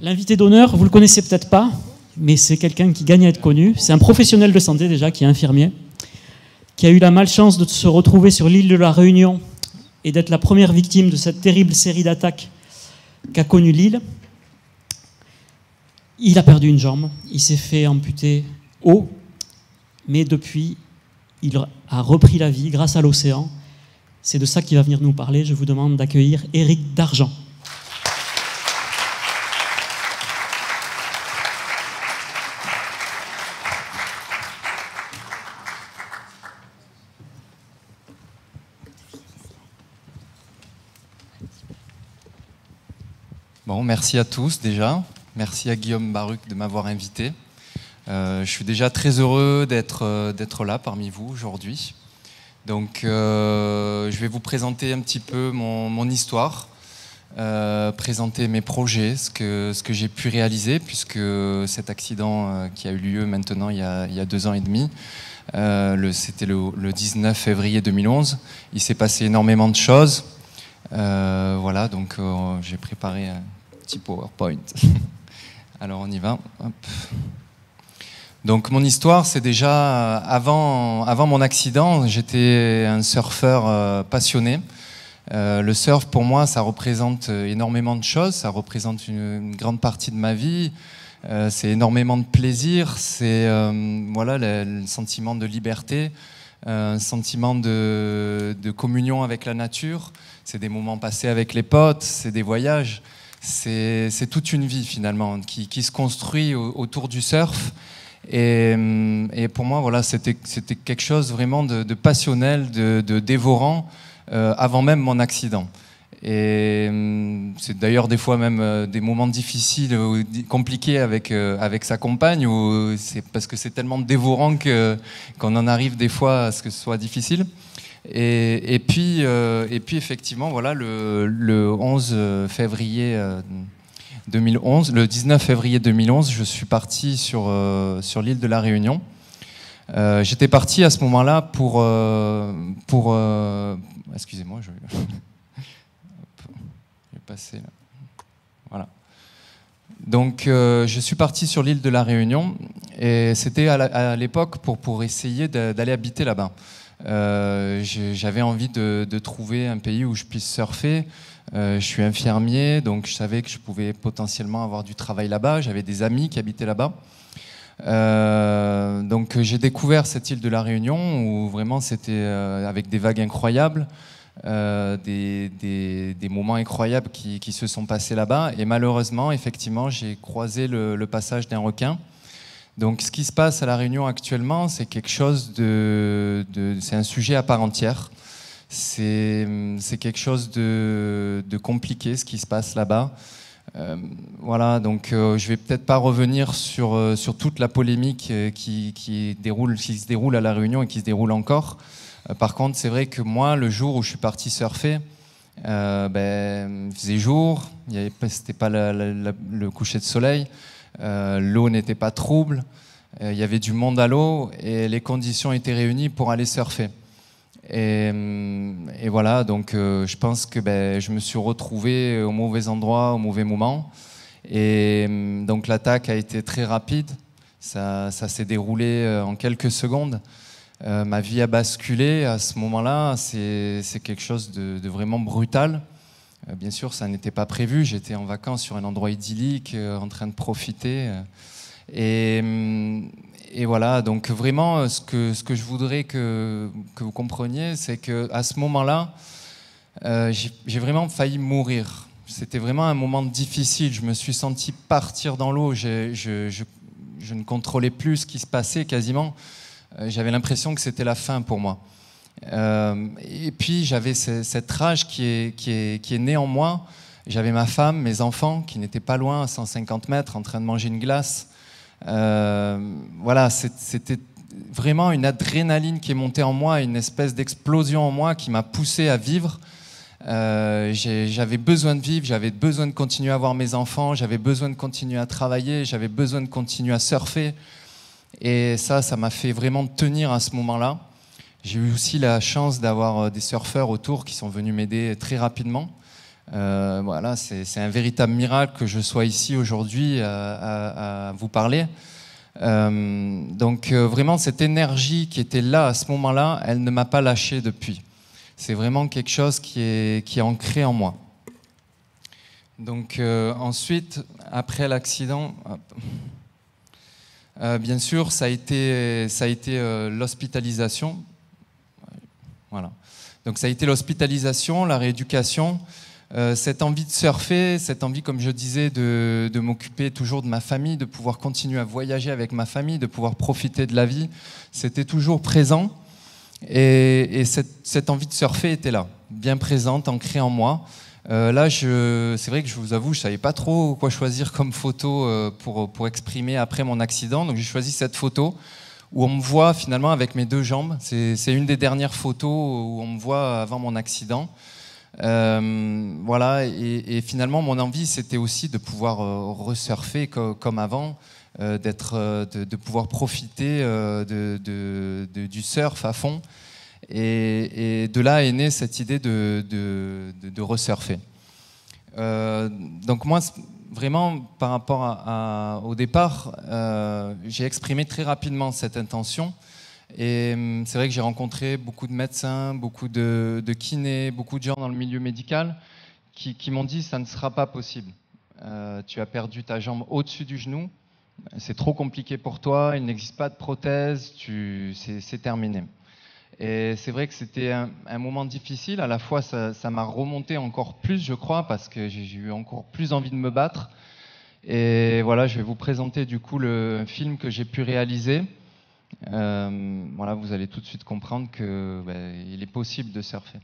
L'invité d'honneur, vous le connaissez peut-être pas, mais c'est quelqu'un qui gagne à être connu. C'est un professionnel de santé déjà, qui est infirmier, qui a eu la malchance de se retrouver sur l'île de la Réunion et d'être la première victime de cette terrible série d'attaques qu'a connue l'île. Il a perdu une jambe, il s'est fait amputer haut, mais depuis, il a repris la vie grâce à l'océan. C'est de ça qu'il va venir nous parler. Je vous demande d'accueillir Éric Dargent. Bon, merci à tous déjà. Merci à Guillaume Baruc de m'avoir invité. Je suis déjà très heureux d'être là parmi vous aujourd'hui. Donc, je vais vous présenter un petit peu mon histoire, présenter mes projets, ce que j'ai pu réaliser, puisque cet accident qui a eu lieu maintenant il y a 2 ans et demi, c'était le 19 février 2011. Il s'est passé énormément de choses. Voilà, donc j'ai préparé un petit PowerPoint. Alors on y va. Hop. Donc mon histoire, c'est déjà avant mon accident, j'étais un surfeur passionné. Le surf pour moi, ça représente énormément de choses, ça représente une grande partie de ma vie. C'est énormément de plaisir, c'est voilà, le sentiment de liberté, un sentiment de communion avec la nature. C'est des moments passés avec les potes, c'est des voyages. C'est toute une vie finalement qui se construit autour du surf. Et pour moi, voilà, c'était quelque chose vraiment de passionnel, de dévorant avant même mon accident. Et c'est d'ailleurs des fois même des moments difficiles ou compliqués avec sa compagne, c'est parce que c'est tellement dévorant qu'on en arrive des fois à ce que ce soit difficile. Et puis effectivement, voilà, le 11 février 2011, le 19 février 2011, je suis parti sur l'île de la Réunion. J'étais parti à ce moment-là pour excusez-moi, je vais passer là. Voilà. Donc, je suis parti sur l'île de la Réunion et c'était à l'époque pour essayer d'aller habiter là-bas. J'avais envie de trouver un pays où je puisse surfer. Je suis infirmier, donc je savais que je pouvais potentiellement avoir du travail là-bas. J'avais des amis qui habitaient là-bas. Donc j'ai découvert cette île de la Réunion où vraiment c'était avec des vagues incroyables, des moments incroyables qui se sont passés là-bas. Et malheureusement, effectivement, j'ai croisé le passage d'un requin. Donc ce qui se passe à la Réunion actuellement, c'est quelque chose c'est un sujet à part entière. C'est quelque chose de compliqué ce qui se passe là-bas. Voilà, donc je vais peut-être pas revenir sur toute la polémique qui se déroule à la Réunion et qui se déroule encore. Par contre, c'est vrai que moi, le jour où je suis parti surfer, il faisait jour, c'était pas le coucher de soleil. L'eau n'était pas trouble, il y avait du monde à l'eau et les conditions étaient réunies pour aller surfer. Et voilà, donc je pense que je me suis retrouvé au mauvais endroit, au mauvais moment. Et donc l'attaque a été très rapide, ça s'est déroulé en quelques secondes. Ma vie a basculé à ce moment-là, c'est quelque chose de vraiment brutal. Bien sûr, ça n'était pas prévu. J'étais en vacances sur un endroit idyllique, en train de profiter. Et voilà, donc vraiment, ce que je voudrais que vous compreniez, c'est qu'à ce moment-là, j'ai vraiment failli mourir. C'était vraiment un moment difficile. Je me suis senti partir dans l'eau. Je ne contrôlais plus ce qui se passait quasiment. J'avais l'impression que c'était la fin pour moi. Et puis j'avais cette rage qui est née en moi. J'avais ma femme, mes enfants qui n'étaient pas loin, à 150 mètres, en train de manger une glace. Voilà, c'était vraiment une adrénaline qui est montée en moi, une espèce d'explosion en moi qui m'a poussé à vivre. J'avais besoin de vivre, j'avais besoin de continuer à voir mes enfants, j'avais besoin de continuer à travailler, j'avais besoin de continuer à surfer. Et ça m'a fait vraiment tenir à ce moment-là. J'ai eu aussi la chance d'avoir des surfeurs autour qui sont venus m'aider très rapidement. Voilà, c'est un véritable miracle que je sois ici aujourd'hui à vous parler. Donc vraiment, cette énergie qui était là à ce moment-là, elle ne m'a pas lâché depuis. C'est vraiment quelque chose qui est ancré en moi. Donc ensuite, après l'accident, bien sûr, ça a été l'hospitalisation. Voilà. Donc ça a été l'hospitalisation, la rééducation, cette envie de surfer, cette envie, comme je disais, de m'occuper toujours de ma famille, de pouvoir continuer à voyager avec ma famille, de pouvoir profiter de la vie. C'était toujours présent. Et cette envie de surfer était là, bien présente, ancrée en moi. Là, c'est vrai que je vous avoue, je ne savais pas trop quoi choisir comme photo pour exprimer après mon accident. Donc j'ai choisi cette photo où on me voit finalement avec mes deux jambes. C'est une des dernières photos où on me voit avant mon accident. Voilà, et finalement, mon envie, c'était aussi de pouvoir resurfer comme avant, de pouvoir profiter du surf à fond. Et de là est née cette idée de resurfer. Donc moi, vraiment, par rapport au départ, j'ai exprimé très rapidement cette intention. Et c'est vrai que j'ai rencontré beaucoup de médecins, beaucoup de kinés, beaucoup de gens dans le milieu médical qui m'ont dit ça ne sera pas possible. Tu as perdu ta jambe au-dessus du genou, c'est trop compliqué pour toi, il n'existe pas de prothèse, c'est terminé. Et c'est vrai que c'était un moment difficile. À la fois, ça m'a remonté encore plus, je crois, parce que j'ai eu encore plus envie de me battre. Et voilà, je vais vous présenter du coup le film que j'ai pu réaliser. Voilà, vous allez tout de suite comprendre que il est possible de surfer.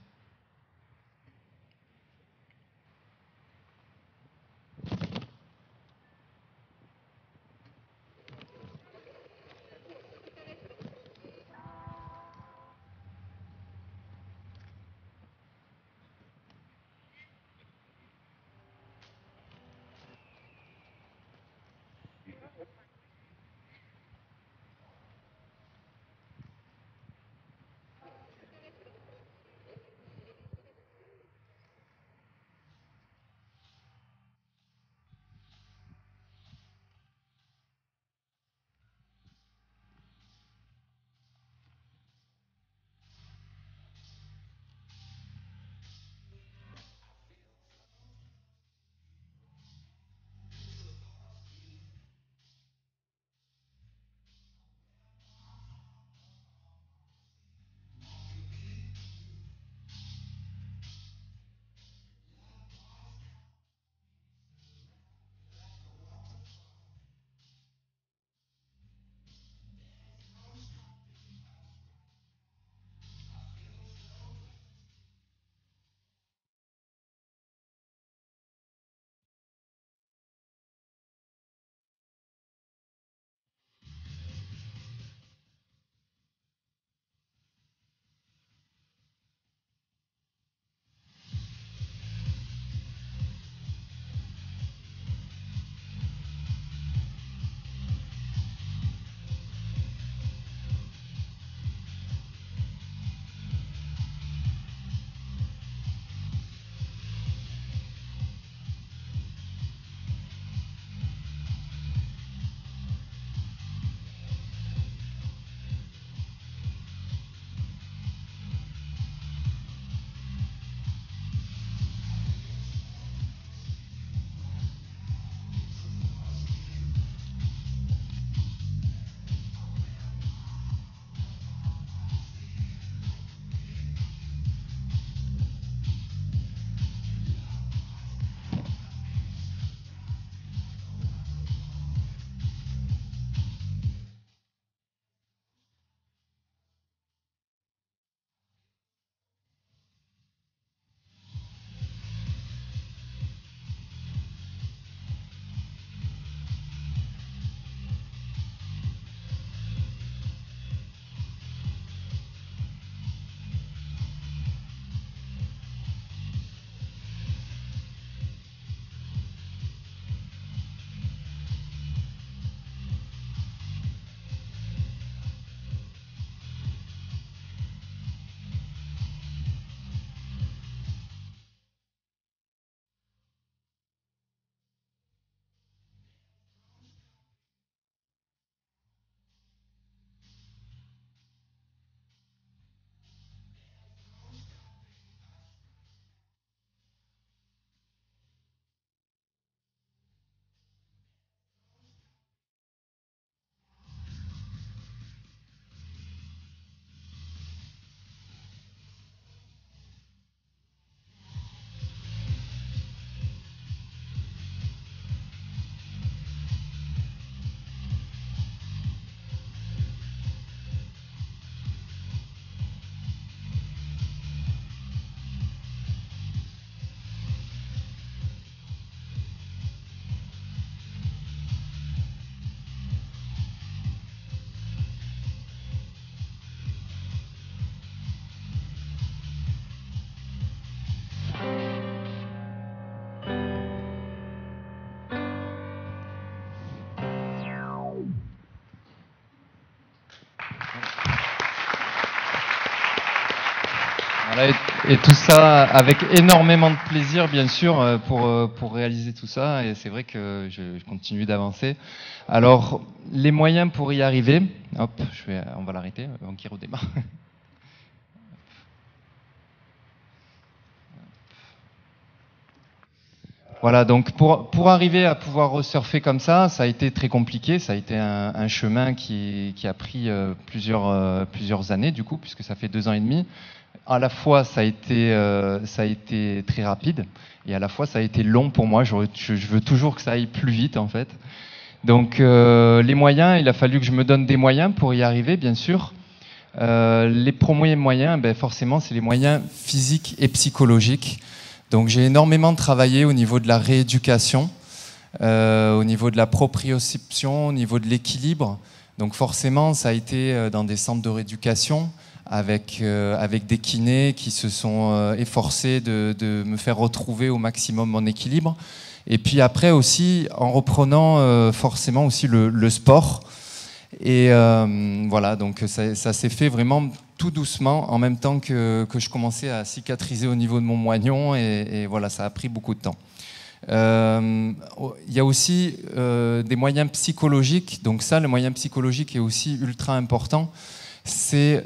Voilà, et tout ça avec énormément de plaisir, bien sûr, pour réaliser tout ça. Et c'est vrai que je continue d'avancer. Alors, les moyens pour y arriver, hop, on va l'arrêter avant qu'il redémarre. Voilà, donc pour arriver à pouvoir resurfer comme ça a été très compliqué. Ça a été un chemin qui a pris plusieurs années, du coup, puisque ça fait 2 ans et demi. À la fois, ça a été très rapide, et à la fois, ça a été long pour moi. Je veux toujours que ça aille plus vite, en fait. Donc, les moyens, il a fallu que je me donne des moyens pour y arriver, bien sûr. Les premiers moyens, ben, forcément, c'est les moyens physiques et psychologiques. Donc j'ai énormément travaillé au niveau de la rééducation, au niveau de la proprioception, au niveau de l'équilibre. Donc forcément, ça a été dans des centres de rééducation avec des kinés qui se sont efforcés de me faire retrouver au maximum mon équilibre. Et puis après aussi, en reprenant forcément aussi le sport. Et voilà, donc ça s'est fait vraiment tout doucement, en même temps que je commençais à cicatriser au niveau de mon moignon, et voilà, ça a pris beaucoup de temps. Il y a aussi des moyens psychologiques, donc ça, le moyen psychologique est aussi ultra important. C'est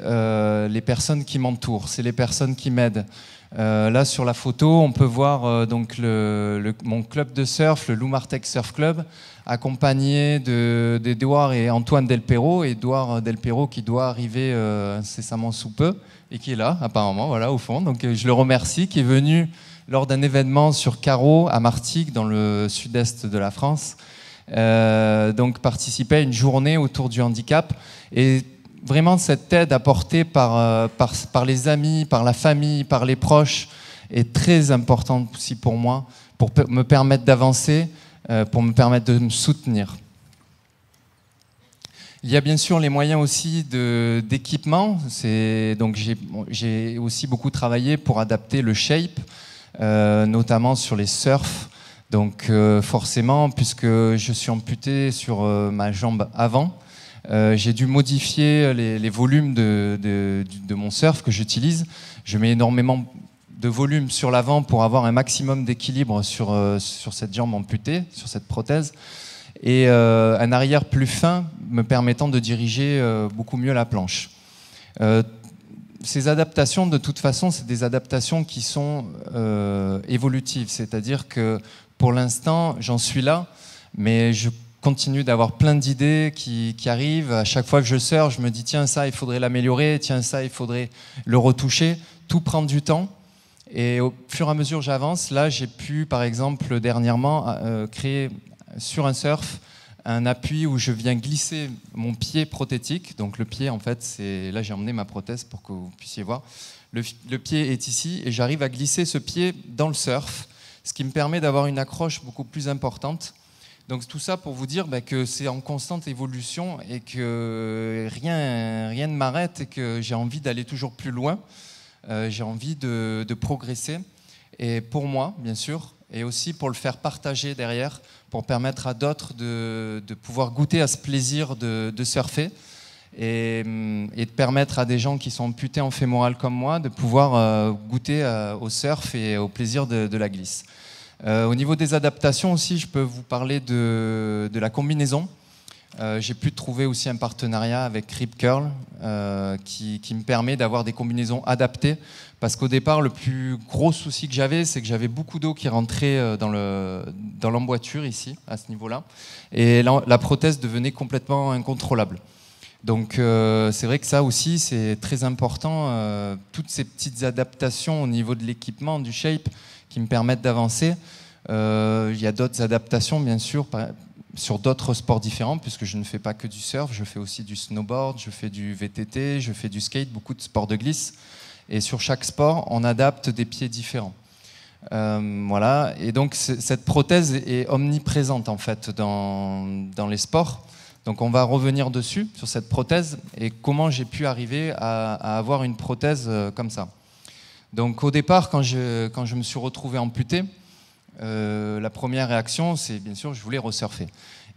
les personnes qui m'entourent, c'est les personnes qui m'aident. Là sur la photo, on peut voir donc mon club de surf, le Loumartec Surf Club, accompagné d'Edouard et Antoine Delperro. Edouard Delperro qui doit arriver incessamment sous peu et qui est là apparemment, voilà, au fond. Donc je le remercie, qui est venu lors d'un événement sur Carreau à Martigues, dans le sud-est de la France, donc participer à une journée autour du handicap. Et vraiment, cette aide apportée par les amis, par la famille, par les proches est très importante aussi pour moi, pour me permettre d'avancer, pour me permettre de me soutenir. Il y a bien sûr les moyens aussi d'équipement. Donc j'ai aussi beaucoup travaillé pour adapter le shape, notamment sur les surfs. Donc forcément, puisque je suis amputé sur ma jambe avant, j'ai dû modifier les volumes de mon surf que j'utilise. Je mets énormément de volume sur l'avant pour avoir un maximum d'équilibre sur cette jambe amputée, sur cette prothèse, et un arrière plus fin me permettant de diriger beaucoup mieux la planche. Ces adaptations, de toute façon, c'est des adaptations qui sont évolutives, c'est-à-dire que pour l'instant, j'en suis là, mais je continue d'avoir plein d'idées qui arrivent. À chaque fois que je surfe, je me dis tiens, ça, il faudrait l'améliorer, tiens, ça, il faudrait le retoucher. Tout prend du temps. Et au fur et à mesure que j'avance, là, j'ai pu, par exemple, dernièrement, créer sur un surf un appui où je viens glisser mon pied prothétique. Donc le pied, en fait, c'est là, j'ai emmené ma prothèse pour que vous puissiez voir. Le pied est ici et j'arrive à glisser ce pied dans le surf, ce qui me permet d'avoir une accroche beaucoup plus importante. Donc tout ça pour vous dire que c'est en constante évolution et que rien ne m'arrête et que j'ai envie d'aller toujours plus loin. J'ai envie de progresser, et pour moi, bien sûr, et aussi pour le faire partager derrière, pour permettre à d'autres de pouvoir goûter à ce plaisir de surfer, et de permettre à des gens qui sont amputés en fémoral comme moi de pouvoir goûter au surf et au plaisir de la glisse. Au niveau des adaptations aussi, je peux vous parler de la combinaison. J'ai pu trouver aussi un partenariat avec Rip Curl qui me permet d'avoir des combinaisons adaptées, parce qu'au départ, le plus gros souci que j'avais, c'est que j'avais beaucoup d'eau qui rentrait dans l'emboîture ici, à ce niveau-là, et la prothèse devenait complètement incontrôlable. Donc c'est vrai que ça aussi, c'est très important, toutes ces petites adaptations au niveau de l'équipement, du shape, qui me permettent d'avancer. Il y a d'autres adaptations, bien sûr, sur d'autres sports différents, puisque je ne fais pas que du surf, je fais aussi du snowboard, je fais du VTT, je fais du skate, beaucoup de sports de glisse. Et sur chaque sport, on adapte des pieds différents. Voilà. Et donc cette prothèse est omniprésente en fait dans les sports. Donc on va revenir dessus, sur cette prothèse, et comment j'ai pu arriver à avoir une prothèse comme ça. Donc au départ, quand je me suis retrouvé amputé, la première réaction, c'est bien sûr, je voulais resurfer.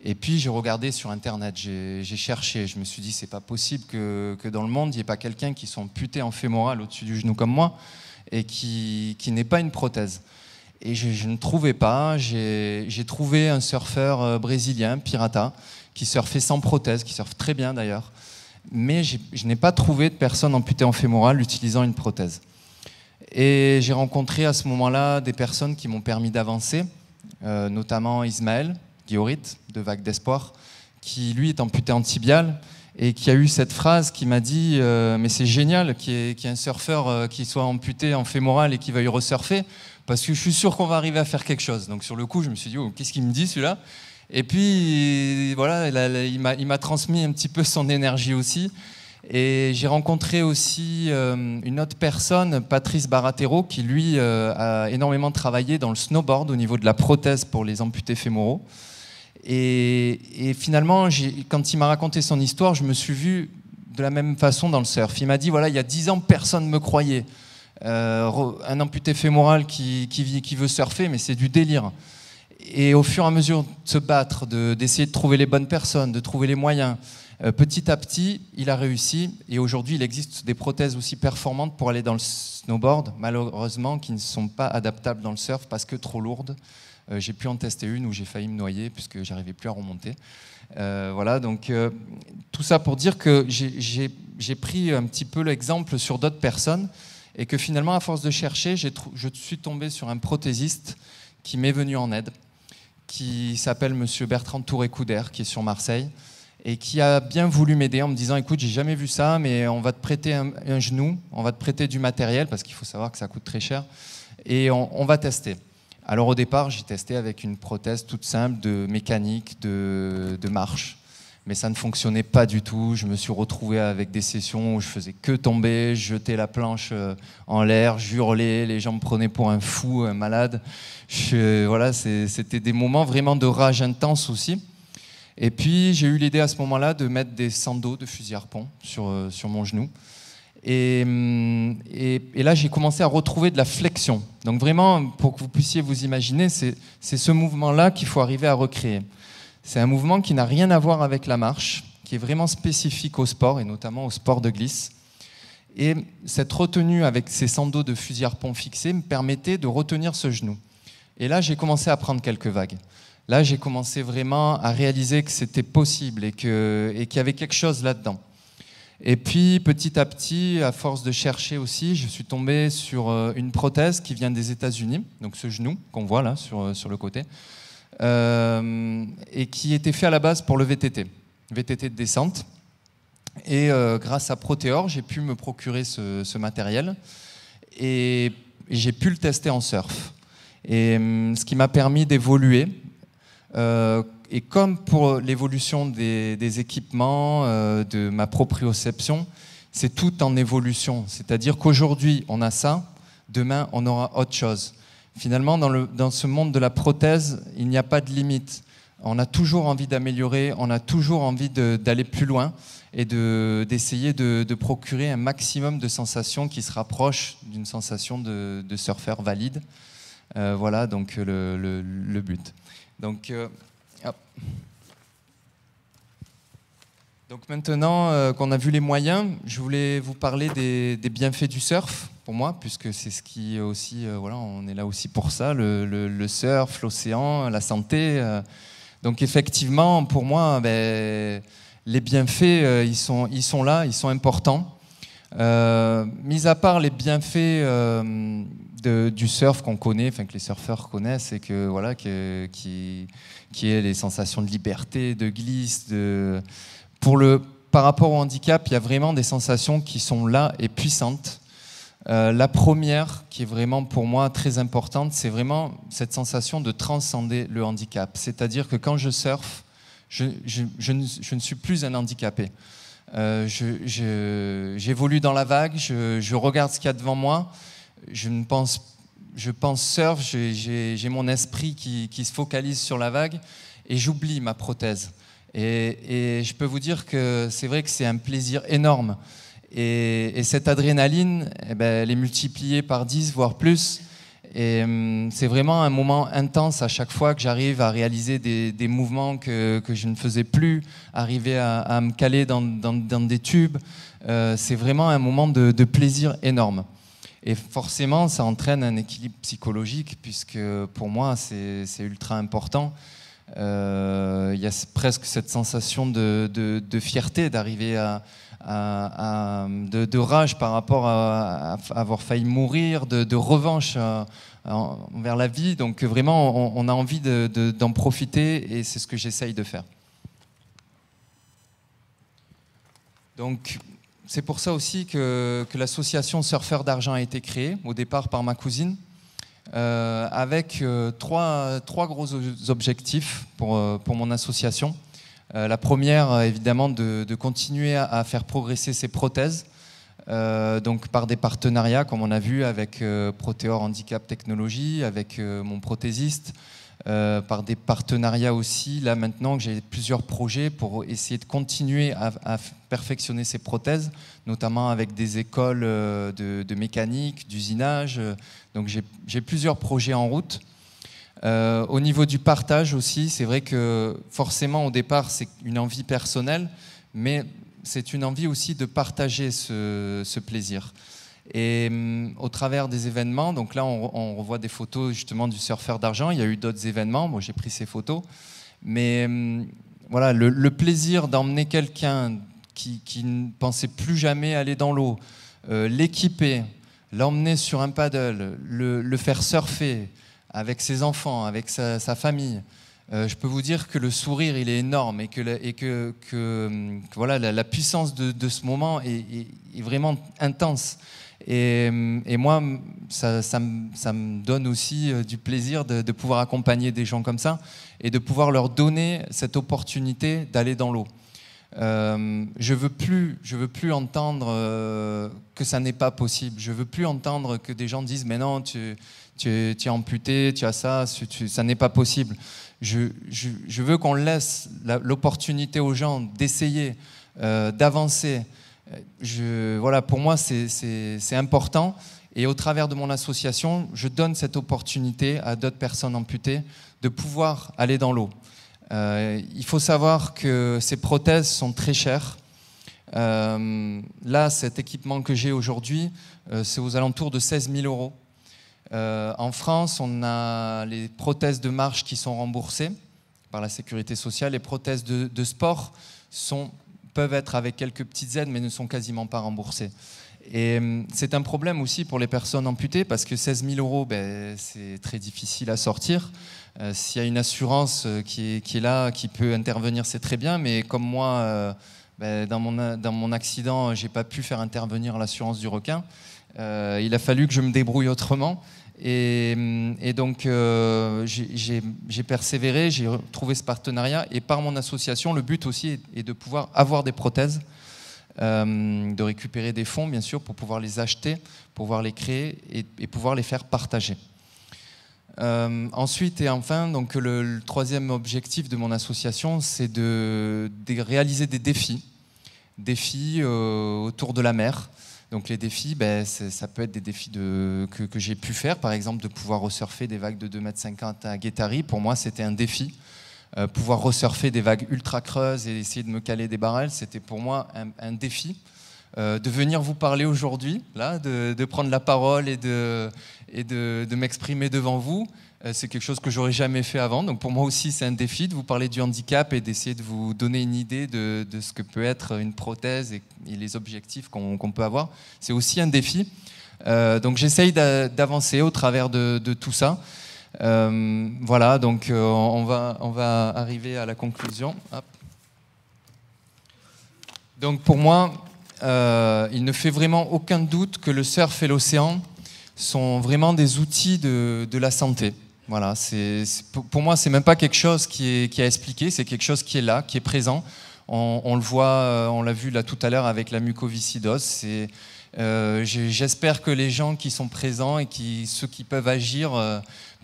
Et puis j'ai regardé sur Internet, j'ai cherché, je me suis dit c'est pas possible que dans le monde il n'y ait pas quelqu'un qui soit amputé en fémoral au-dessus du genou comme moi et qui n'ait pas une prothèse. Et je ne trouvais pas, j'ai trouvé un surfeur brésilien, Pirata, qui surfait sans prothèse, qui surfe très bien d'ailleurs, mais je n'ai pas trouvé de personne amputée en fémoral utilisant une prothèse. Et j'ai rencontré à ce moment-là des personnes qui m'ont permis d'avancer, notamment Ismaël Guiorit, de Vague d'Espoir, qui lui est amputé en tibial et qui a eu cette phrase qui m'a dit mais c'est génial qu'il y ait un surfeur qui soit amputé en fémoral et qui veuille resurfer, parce que je suis sûr qu'on va arriver à faire quelque chose. Donc sur le coup, je me suis dit oh, qu'est-ce qu'il me dit celui-là? Et puis voilà, il m'a transmis un petit peu son énergie aussi. Et j'ai rencontré aussi une autre personne, Patrice Baratero, qui lui a énormément travaillé dans le snowboard au niveau de la prothèse pour les amputés fémoraux. Et finalement, quand il m'a raconté son histoire, je me suis vu de la même façon dans le surf. Il m'a dit, voilà, il y a 10 ans, personne ne me croyait. Un amputé fémoral qui veut surfer, mais c'est du délire. Et au fur et à mesure de se battre, d'essayer de trouver les bonnes personnes, de trouver les moyens, petit à petit, il a réussi. Et aujourd'hui, il existe des prothèses aussi performantes pour aller dans le snowboard, malheureusement, qui ne sont pas adaptables dans le surf parce que trop lourdes. J'ai pu en tester une où j'ai failli me noyer puisque j'arrivais plus à remonter. Voilà, donc tout ça pour dire que j'ai pris un petit peu l'exemple sur d'autres personnes et que finalement, à force de chercher, je suis tombé sur un prothésiste qui m'est venu en aide, qui s'appelle Monsieur Bertrand Touré-Couder, qui est sur Marseille, et qui a bien voulu m'aider en me disant, écoute, j'ai jamais vu ça, mais on va te prêter un genou, on va te prêter du matériel, parce qu'il faut savoir que ça coûte très cher, et on va tester. Alors au départ, j'ai testé avec une prothèse toute simple de mécanique, de marche, mais ça ne fonctionnait pas du tout. Je me suis retrouvé avec des sessions où je faisais que tomber, jeter la planche en l'air, hurler, les gens me prenaient pour un fou, un malade. Voilà, c'était des moments vraiment de rage intense aussi. Et puis j'ai eu l'idée à ce moment-là de mettre des sandos de fusil harpon sur mon genou. Et là, j'ai commencé à retrouver de la flexion. Donc vraiment, pour que vous puissiez vous imaginer, c'est ce mouvement-là qu'il faut arriver à recréer. C'est un mouvement qui n'a rien à voir avec la marche, qui est vraiment spécifique au sport, et notamment au sport de glisse. Et cette retenue avec ces sandos de fusil harpon fixés me permettait de retenir ce genou. Et là, j'ai commencé à prendre quelques vagues. Là, j'ai commencé vraiment à réaliser que c'était possible et qu'il y avait quelque chose là-dedans. Et puis, petit à petit, à force de chercher aussi, je suis tombé sur une prothèse qui vient des États-Unis, donc ce genou qu'on voit là sur le côté, et qui était fait à la base pour le VTT de descente. Et grâce à Proteor, j'ai pu me procurer ce matériel et j'ai pu le tester en surf. Et ce qui m'a permis d'évoluer. Et comme pour l'évolution des équipements, de ma proprioception, c'est tout en évolution. C'est-à-dire qu'aujourd'hui, on a ça, demain, on aura autre chose. Finalement, dans ce monde de la prothèse, il n'y a pas de limite. On a toujours envie d'améliorer, on a toujours envie d'aller plus loin et d'essayer de procurer un maximum de sensations qui se rapprochent d'une sensation de surfeur valide. Voilà donc le but. Donc maintenant qu'on a vu les moyens, je voulais vous parler des bienfaits du surf, pour moi, puisque c'est ce qui aussi, voilà, on est là aussi pour ça, le surf, l'océan, la santé. Donc effectivement, pour moi, les bienfaits, ils sont là, ils sont importants. Mis à part les bienfaits du surf qu'on connaît, enfin que les surfeurs connaissent, et que voilà, qui est les sensations de liberté, de glisse, par rapport au handicap, il y a vraiment des sensations qui sont là et puissantes. La première, qui est vraiment pour moi très importante, c'est vraiment cette sensation de transcender le handicap. C'est-à-dire que quand je surfe, je ne suis plus un handicapé. J'évolue dans la vague, je regarde ce qu'il y a devant moi, je pense surf, j'ai mon esprit qui se focalise sur la vague et j'oublie ma prothèse. Et je peux vous dire que c'est vrai que c'est un plaisir énorme. Et cette adrénaline, elle est multipliée par 10, voire plus. Et c'est vraiment un moment intense à chaque fois que j'arrive à réaliser des mouvements que je ne faisais plus, arriver à me caler dans des tubes. C'est vraiment un moment de plaisir énorme. Et forcément, ça entraîne un équilibre psychologique, puisque pour moi, c'est ultra important. Il y a presque cette sensation de fierté d'arriver de rage par rapport à avoir failli mourir, de revanche envers la vie. Donc vraiment, on a envie d'en profiter, et c'est ce que j'essaye de faire. Donc c'est pour ça aussi que l'association Surfeurs d'Argent a été créée, au départ par ma cousine, avec trois gros objectifs pour mon association. La première, évidemment, de continuer à faire progresser ces prothèses, donc par des partenariats, comme on a vu avec Proteor Handicap Technologies, avec mon prothésiste, par des partenariats aussi, là maintenant que j'ai plusieurs projets pour essayer de continuer à perfectionner ces prothèses, notamment avec des écoles de mécanique, d'usinage. Donc j'ai plusieurs projets en route. Au niveau du partage aussi, c'est vrai que forcément au départ c'est une envie personnelle, mais c'est une envie aussi de partager ce plaisir. Et au travers des événements, donc là on revoit des photos justement du Surfeur d'Argent. Il y a eu d'autres événements, bon, j'ai pris ces photos, mais voilà, le plaisir d'emmener quelqu'un qui ne pensait plus jamais aller dans l'eau, l'équiper, l'emmener sur un paddle, le faire surfer avec ses enfants, avec sa famille. Je peux vous dire que le sourire il est énorme, et que voilà, la puissance de ce moment est vraiment intense. Et moi, ça me donne aussi du plaisir de pouvoir accompagner des gens comme ça et de pouvoir leur donner cette opportunité d'aller dans l'eau. Je veux plus entendre que ça n'est pas possible. Je veux plus entendre que des gens disent mais non, tu es amputé, tu as ça, ça n'est pas possible. Je veux qu'on laisse l'opportunité aux gens d'essayer, d'avancer. Voilà, pour moi, c'est important. Et au travers de mon association, je donne cette opportunité à d'autres personnes amputées de pouvoir aller dans l'eau. Il faut savoir que ces prothèses sont très chères. Là, cet équipement que j'ai aujourd'hui, c'est aux alentours de 16 000 euros. En France, on a les prothèses de marche qui sont remboursées par la sécurité sociale. Les prothèses de sport peuvent être avec quelques petites aides, mais ne sont quasiment pas remboursées. Et c'est un problème aussi pour les personnes amputées, parce que 16 000 euros, c'est très difficile à sortir. S'il y a une assurance qui est là, qui peut intervenir, c'est très bien, mais comme moi, dans mon accident, j'ai pas pu faire intervenir l'assurance du requin. Il a fallu que je me débrouille autrement. Et donc j'ai persévéré, j'ai trouvé ce partenariat, et par mon association, le but aussi est de pouvoir avoir des prothèses, de récupérer des fonds bien sûr pour pouvoir les acheter, pouvoir les créer et pouvoir les faire partager. Ensuite et enfin, donc le troisième objectif de mon association, c'est de réaliser des défis autour de la mer. Donc les défis, ça peut être des défis que j'ai pu faire, par exemple de pouvoir resurfer des vagues de 2,50 m à Guétari. Pour moi, c'était un défi. Pouvoir resurfer des vagues ultra creuses et essayer de me caler des barrels, c'était pour moi un défi. De venir vous parler aujourd'hui, là, de prendre la parole et de m'exprimer devant vous, c'est quelque chose que j'aurais jamais fait avant. Donc pour moi aussi, c'est un défi de vous parler du handicap et d'essayer de vous donner une idée de ce que peut être une prothèse et les objectifs qu'on peut avoir. C'est aussi un défi. Donc j'essaye d'avancer au travers de tout ça. Voilà, donc on va arriver à la conclusion. Hop. Donc pour moi, il ne fait vraiment aucun doute que le surf et l'océan sont vraiment des outils de la santé. Voilà, pour moi, c'est même pas quelque chose qui est à expliquer, c'est quelque chose qui est là, qui est présent. On le voit, on l'a vu là tout à l'heure avec la mucoviscidose. J'espère que les gens qui sont présents et ceux qui peuvent agir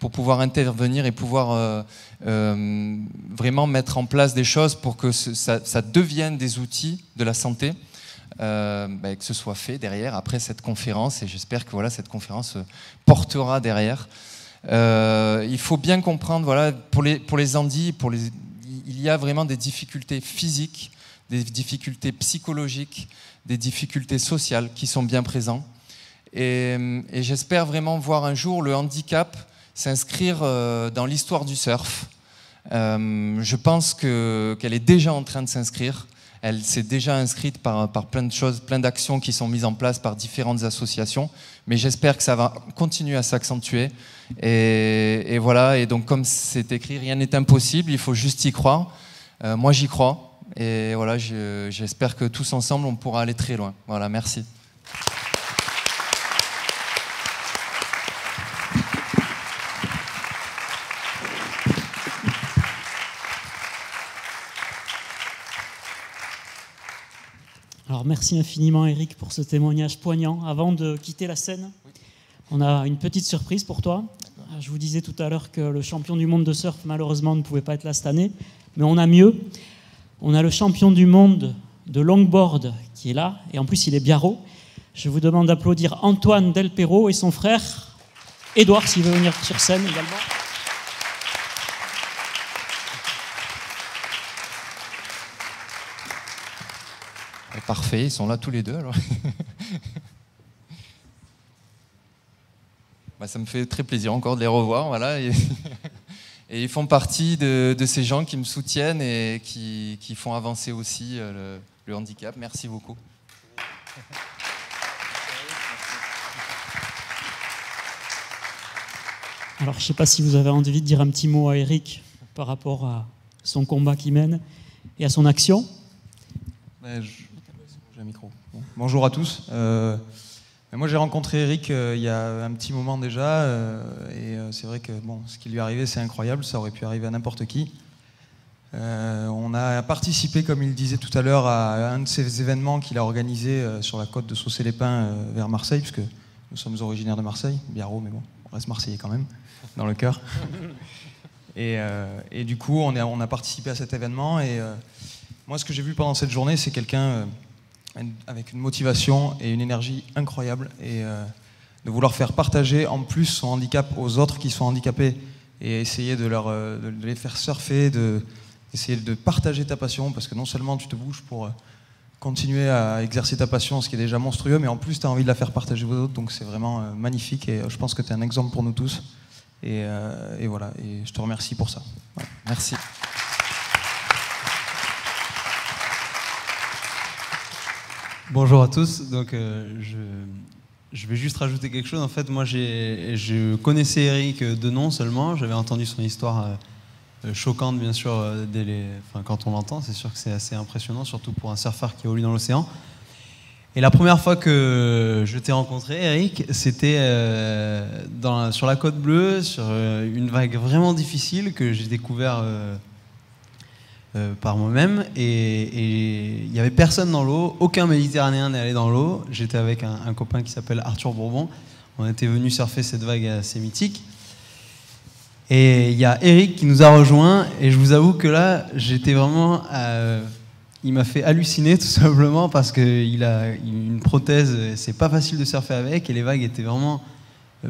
pour pouvoir intervenir et pouvoir vraiment mettre en place des choses pour que ça devienne des outils de la santé. que ce soit fait derrière, après cette conférence, et j'espère que voilà, cette conférence portera derrière. Il faut bien comprendre, voilà, pour les handis, il y a vraiment des difficultés physiques, des difficultés psychologiques, des difficultés sociales qui sont bien présentes. Et j'espère vraiment voir un jour le handicap s'inscrire dans l'histoire du surf. Je pense qu'elle est déjà en train de s'inscrire. Elle s'est déjà inscrite par plein de choses, plein d'actions qui sont mises en place par différentes associations. Mais j'espère que ça va continuer à s'accentuer. Et voilà, et donc comme c'est écrit, rien n'est impossible, il faut juste y croire. Moi j'y crois. Et voilà, j'espère que tous ensemble, on pourra aller très loin. Voilà, merci. Alors merci infiniment Eric pour ce témoignage poignant. Avant de quitter la scène, on a une petite surprise pour toi. Je vous disais tout à l'heure que le champion du monde de surf malheureusement ne pouvait pas être là cette année, mais on a mieux. On a le champion du monde de longboard qui est là, et en plus il est biarro. Je vous demande d'applaudir Antoine Delperro et son frère Édouard, s'il veut venir sur scène également. Parfait, ils sont là tous les deux alors. Ça me fait très plaisir encore de les revoir, voilà. Et ils font partie de ces gens qui me soutiennent et qui font avancer aussi le handicap. Merci beaucoup. Alors je ne sais pas si vous avez envie de dire un petit mot à Eric par rapport à son combat qu'il mène et à son action. J'ai un micro. Bon. Bonjour à tous. Moi j'ai rencontré Eric il y a un petit moment déjà et c'est vrai que ce qui lui est arrivé c'est incroyable, ça aurait pu arriver à n'importe qui. On a participé, comme il disait tout à l'heure, à un de ces événements qu'il a organisé sur la côte de Saucé-les-Pins vers Marseille, puisque nous sommes originaires de Marseille, biarro, mais bon, on reste marseillais quand même, dans le cœur. Et du coup on a participé à cet événement et moi ce que j'ai vu pendant cette journée c'est quelqu'un avec une motivation et une énergie incroyable et de vouloir faire partager en plus son handicap aux autres qui sont handicapés et essayer de les faire surfer, d'essayer de partager ta passion parce que non seulement tu te bouges pour continuer à exercer ta passion, ce qui est déjà monstrueux, mais en plus tu as envie de la faire partager aux autres, donc c'est vraiment magnifique et je pense que tu es un exemple pour nous tous et voilà, et je te remercie pour ça. Ouais. Merci. Bonjour à tous, donc je vais juste rajouter quelque chose. En fait, moi je connaissais Eric de nom seulement, j'avais entendu son histoire choquante bien sûr quand on l'entend, c'est sûr que c'est assez impressionnant, surtout pour un surfeur qui évolue dans l'océan. Et la première fois que je t'ai rencontré, Eric, c'était sur la Côte Bleue, sur une vague vraiment difficile que j'ai découvert par moi-même et il n'y avait personne dans l'eau, aucun Méditerranéen n'est allé dans l'eau. J'étais avec un copain qui s'appelle Arthur Bourbon, on était venu surfer cette vague assez mythique et il y a Eric qui nous a rejoints et je vous avoue que là j'étais vraiment il m'a fait halluciner tout simplement parce qu'il a une prothèse, c'est pas facile de surfer avec et les vagues étaient vraiment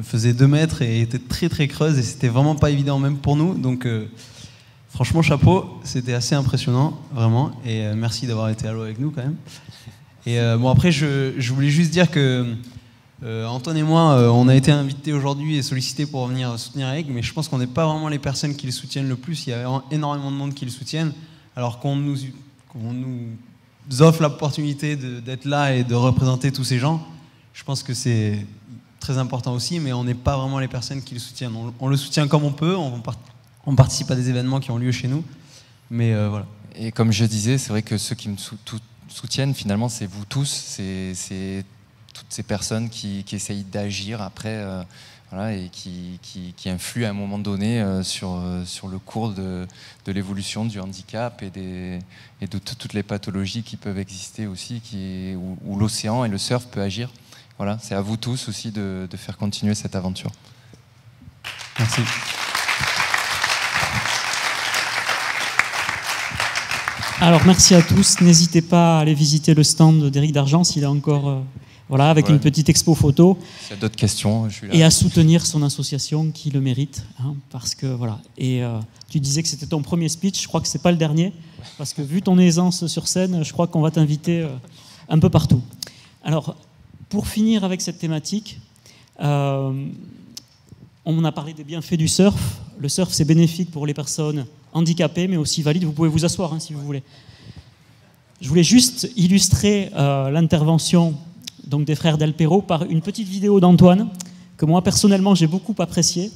faisaient 2 mètres et étaient très très creuses et c'était vraiment pas évident même pour nous, donc franchement, chapeau, c'était assez impressionnant, vraiment, et merci d'avoir été à l'eau avec nous quand même. Et après, je voulais juste dire que Antoine et moi, on a été invités aujourd'hui et sollicités pour venir soutenir Eric, mais je pense qu'on n'est pas vraiment les personnes qui le soutiennent le plus. Il y a énormément de monde qui le soutiennent, alors qu'on nous offre l'opportunité d'être là et de représenter tous ces gens. Je pense que c'est très important aussi, mais on n'est pas vraiment les personnes qui le soutiennent. On le soutient comme on peut, on participe à des événements qui ont lieu chez nous, mais voilà. Et comme je disais, c'est vrai que ceux qui me soutiennent, finalement, c'est vous tous, c'est toutes ces personnes qui essayent d'agir après, voilà, et qui influent à un moment donné sur le cours de l'évolution du handicap et de toutes les pathologies qui peuvent exister aussi, où l'océan et le surf peut agir. Voilà, c'est à vous tous aussi de faire continuer cette aventure. Merci. Alors merci à tous. N'hésitez pas à aller visiter le stand d'Éric Dargent s'il est encore voilà, avec une petite expo photo. S'il y a d'autres questions, je suis là. Et à soutenir son association qui le mérite, hein, parce que voilà. Et tu disais que c'était ton premier speech. Je crois que c'est pas le dernier, parce que vu ton aisance sur scène, je crois qu'on va t'inviter un peu partout. Alors, pour finir avec cette thématique, on a parlé des bienfaits du surf. Le surf, c'est bénéfique pour les personnes handicapées, mais aussi valides. Vous pouvez vous asseoir hein, si vous voulez. Je voulais juste illustrer l'intervention donc, des frères Del Perro par une petite vidéo d'Antoine, que moi, personnellement, j'ai beaucoup appréciée,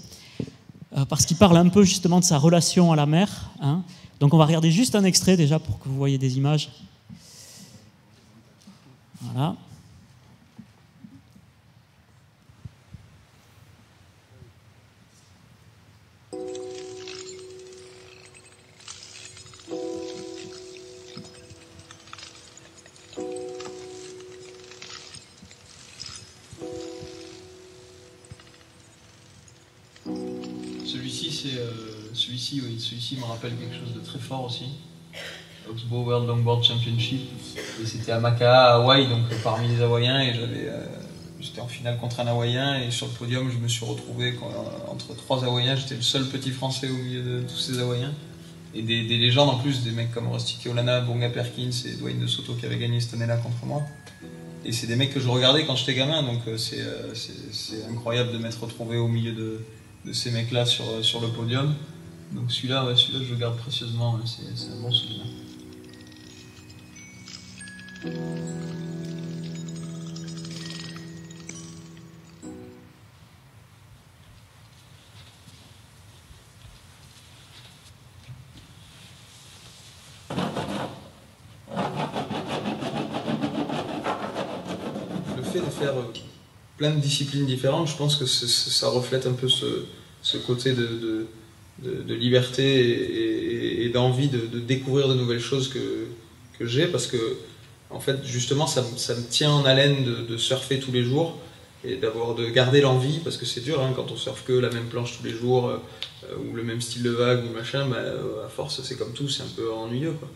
parce qu'il parle un peu justement de sa relation à la mer. Hein. Donc on va regarder juste un extrait déjà pour que vous voyez des images. Voilà. Celui-ci me rappelle quelque chose de très fort aussi. Oxbow World Longboard Championship. Et c'était à Maka'a, à Hawaï, donc parmi les Hawaïens, et j'étais en finale contre un Hawaïen, et sur le podium, je me suis retrouvé entre 3 Hawaïens. J'étais le seul petit Français au milieu de tous ces Hawaïens. Et des légendes en plus, des mecs comme Rusty Keolana, Bonga Perkins et Dwayne De Soto qui avaient gagné cette année-là contre moi. Et c'est des mecs que je regardais quand j'étais gamin, donc c'est incroyable de m'être retrouvé au milieu de ces mecs-là sur le podium. Donc celui-là, je le garde précieusement, c'est un bon souvenir. Le fait de faire plein de disciplines différentes, je pense que ça reflète un peu ce côté de liberté et d'envie de découvrir de nouvelles choses que j'ai, parce que en fait justement ça me tient en haleine de surfer tous les jours et de garder l'envie, parce que c'est dur hein, quand on surfe que la même planche tous les jours ou le même style de vague ou machin, à force c'est comme tout, c'est un peu ennuyeux quoi.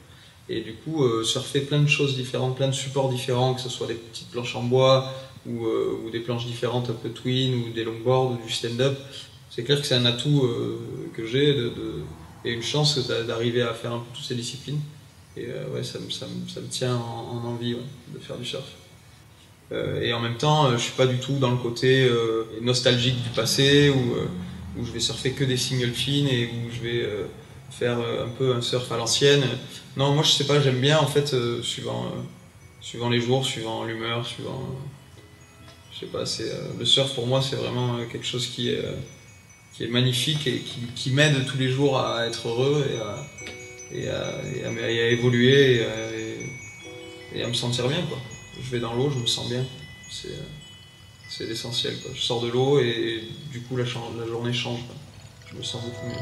Et du coup surfer plein de choses différentes, plein de supports différents, que ce soit des petites planches en bois ou des planches différentes un peu twin ou des longboards ou du stand-up, c'est clair que c'est un atout que j'ai et une chance d'arriver à faire un peu toutes ces disciplines. Et ouais, ça me tient en envie de faire du surf. Et en même temps, je suis pas du tout dans le côté nostalgique du passé où je vais surfer que des single fins et où je vais faire un peu un surf à l'ancienne. Non, moi je sais pas, j'aime bien en fait suivant les jours, suivant l'humeur, je sais pas, le surf pour moi c'est vraiment quelque chose qui est magnifique et qui m'aide tous les jours à être heureux et à évoluer et à me sentir bien quoi. Je vais dans l'eau, je me sens bien, c'est l'essentiel quoi. Je sors de l'eau et du coup la journée change quoi. Je me sens beaucoup mieux.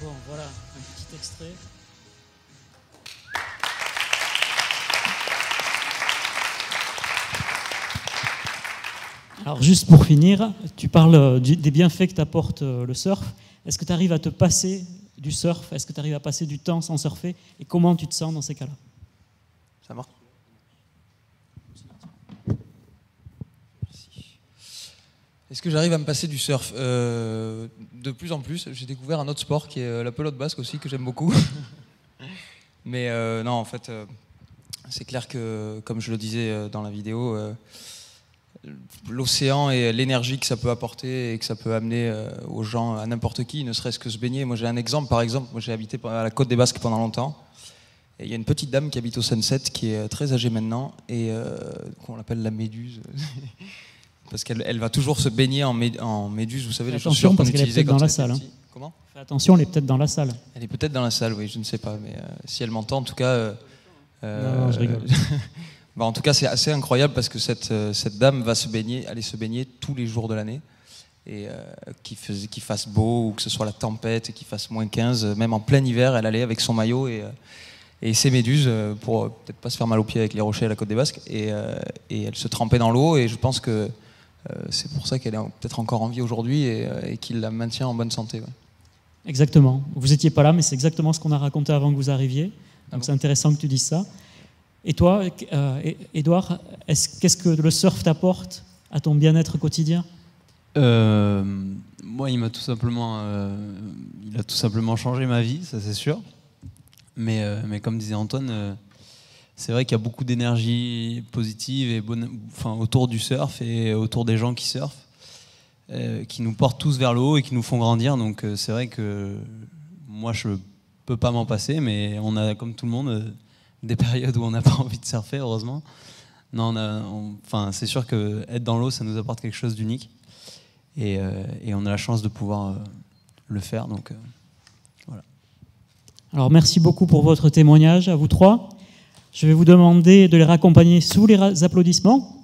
Bon, voilà, un petit extrait. Alors, juste pour finir, tu parles des bienfaits que t'apporte le surf. Est-ce que tu arrives à te passer du surf? Est-ce que tu arrives à passer du temps sans surfer? Et comment tu te sens dans ces cas-là? Ça marche. Est-ce que j'arrive à me passer du surf? De plus en plus, j'ai découvert un autre sport qui est la pelote basque aussi, que j'aime beaucoup. Mais non, en fait, c'est clair que, comme je le disais dans la vidéo, l'océan et l'énergie que ça peut apporter et que ça peut amener aux gens, à n'importe qui, ne serait-ce que se baigner. Moi j'ai un exemple, par exemple, moi j'ai habité à la Côte des Basques pendant longtemps. Et il y a une petite dame qui habite au Sunset qui est très âgée maintenant et qu'on l'appelle la méduse. Parce qu'elle va toujours se baigner en méduse, vous savez, les chaussures qu'on utilisait quand on était petit. Comment ? Fais attention, elle est peut-être dans la salle. Elle est peut-être dans la salle, oui, je ne sais pas. Mais si elle m'entend, en tout cas... non, je rigole. Bah, en tout cas, c'est assez incroyable parce que cette dame va aller se baigner tous les jours de l'année. Et qu'il fasse beau ou que ce soit la tempête et qu'il fasse moins 15, même en plein hiver, elle allait avec son maillot et ses méduses pour peut-être pas se faire mal aux pieds avec les rochers à la Côte des Basques. Et elle se trempait dans l'eau et je pense que c'est pour ça qu'elle est peut-être encore en vie aujourd'hui et qu'il la maintient en bonne santé. Ouais. Exactement. Vous n'étiez pas là, mais c'est exactement ce qu'on a raconté avant que vous arriviez. Donc c'est intéressant que tu dises ça. Et toi, Édouard, qu'est-ce que le surf t'apporte à ton bien-être quotidien ? Moi, il a tout simplement changé ma vie, ça c'est sûr. Mais comme disait Antoine, c'est vrai qu'il y a beaucoup d'énergie positive et autour du surf et autour des gens qui surfent, qui nous portent tous vers le haut et qui nous font grandir. Donc c'est vrai que moi, je peux pas m'en passer, mais on a, comme tout le monde, des périodes où on n'a pas envie de surfer, heureusement. Non, c'est sûr qu'être dans l'eau, ça nous apporte quelque chose d'unique. Et on a la chance de pouvoir le faire. Donc, voilà. Alors, merci beaucoup pour votre témoignage, à vous trois. Je vais vous demander de les raccompagner sous les applaudissements.